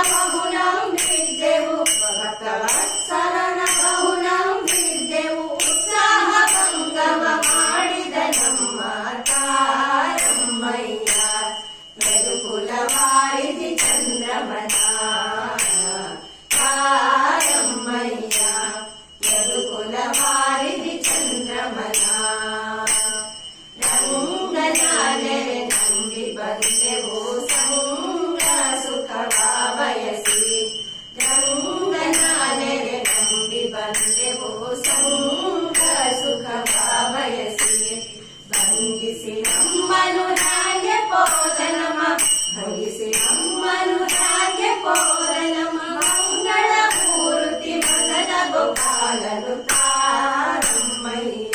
ಬಹುನಂ ಬಿದ್ದೆವು ಭಕ್ತವತ್ಸಲನ ಬಹುನಂ ಬಿದ್ದೆವು ಉತ್ಸಾಹ ಭಂಗವ ಮಾಡಿದ ನಮ್ಮ ತಾರಮ್ಮಯ್ಯ ಯದುಕುಲವಾರಿಧಿ ಚಂದ್ರಮನ ತಾರಮ್ಮಯ್ಯ ಯದುಕುಲವಾರಿಧಿ ಚಂದ್ರಮನ ರಂಗನಾನೆರೆ ನಂಬಿ ಬಂದೆವು ಸಂಗ ಸುಖವ ಬಯಸಿ ರಂಗನಾನೆರೆ ನಂಬಿ ಬಂದೆವು ಸಂಗ ಸುಖವ ಬಯಸಿ ಭಂಗಿಸಿ ನಮ್ಮನು ಹಾಗೆ ಪೋದನಮ ಭಂಗಿಸಿ ನಮ್ಮನು ಹಾಗೆ ಪೋದನಮ ಮಂಗಳ ಮೂರ್ತಿ ಮದನ ಗೋಪಾಲನು ತಾರಮ್ಮಯ್ಯ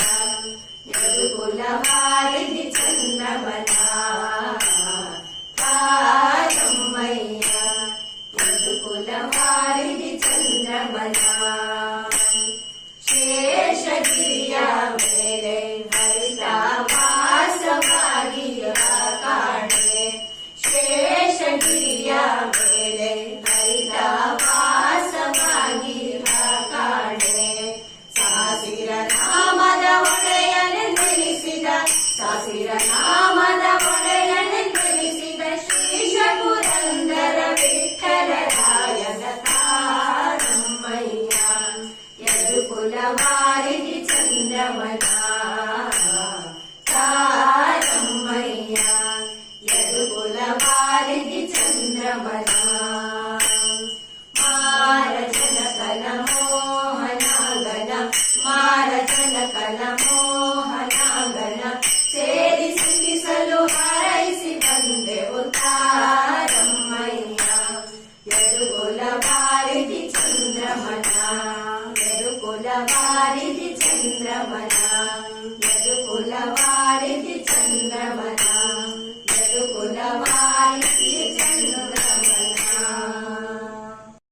ಯದುಕುಲವಾರಿಧಿ ಚಂದ್ರಮನ ತಾರಮ್ಮಯ್ಯ ಯದುಕುಲವಾರಿಧಿ ಚಂದ್ರಮನ ಶೇಷಗಿರಿಯ ಮೇಲೆ ಹರಿತ ವಾಸವಾಗಿ ಕಾಣೆ ಶೇಷಗಿರಿಯ ಮೇಲೆ ಹರಿತ ವಾಸವಾಗಿ ಕಾಣೆ ಸಾಸಿರ ನಾಮದ ಒಡೆಯನೆಂದೆನಿಸಿದ ಸಾಸಿರ ನಾಮದ ಒಡೆಯನೆಂದೆನಿಸಿದ ಶ್ರೀಶ ಪುರಂದರ ವಿಠ್ಠಲರಾಯನ ತಾರಮ್ಮಯ್ಯ ಯದುಕುಲವಾರಿಧಿ ಚಂದ್ರಮನ ತಾರಮ್ಮಯ್ಯ ಯದುಕುಲವಾರಿಧಿ ಚಂದ್ರಮನ ಮಾರಜನಕನ ಮೋಹನಾಗನ ಮಾರಜನಕನ ಮೋಹನಾಗನ ಸೇರಿ ಸುಖಿಸಲು ಹಾರೈಸಿ ಬಂದೆವು ತಾರಮ್ಮಯ್ಯ ಯದುಕುಲವಾರಿಧಿ ಚಂದ್ರಮನ ಯದುಕುಲವಾರಿಧಿ ಚಂದ್ರಮನ ಯದುಕುಲವಾರಿಧಿ ಚಂದ್ರಮನ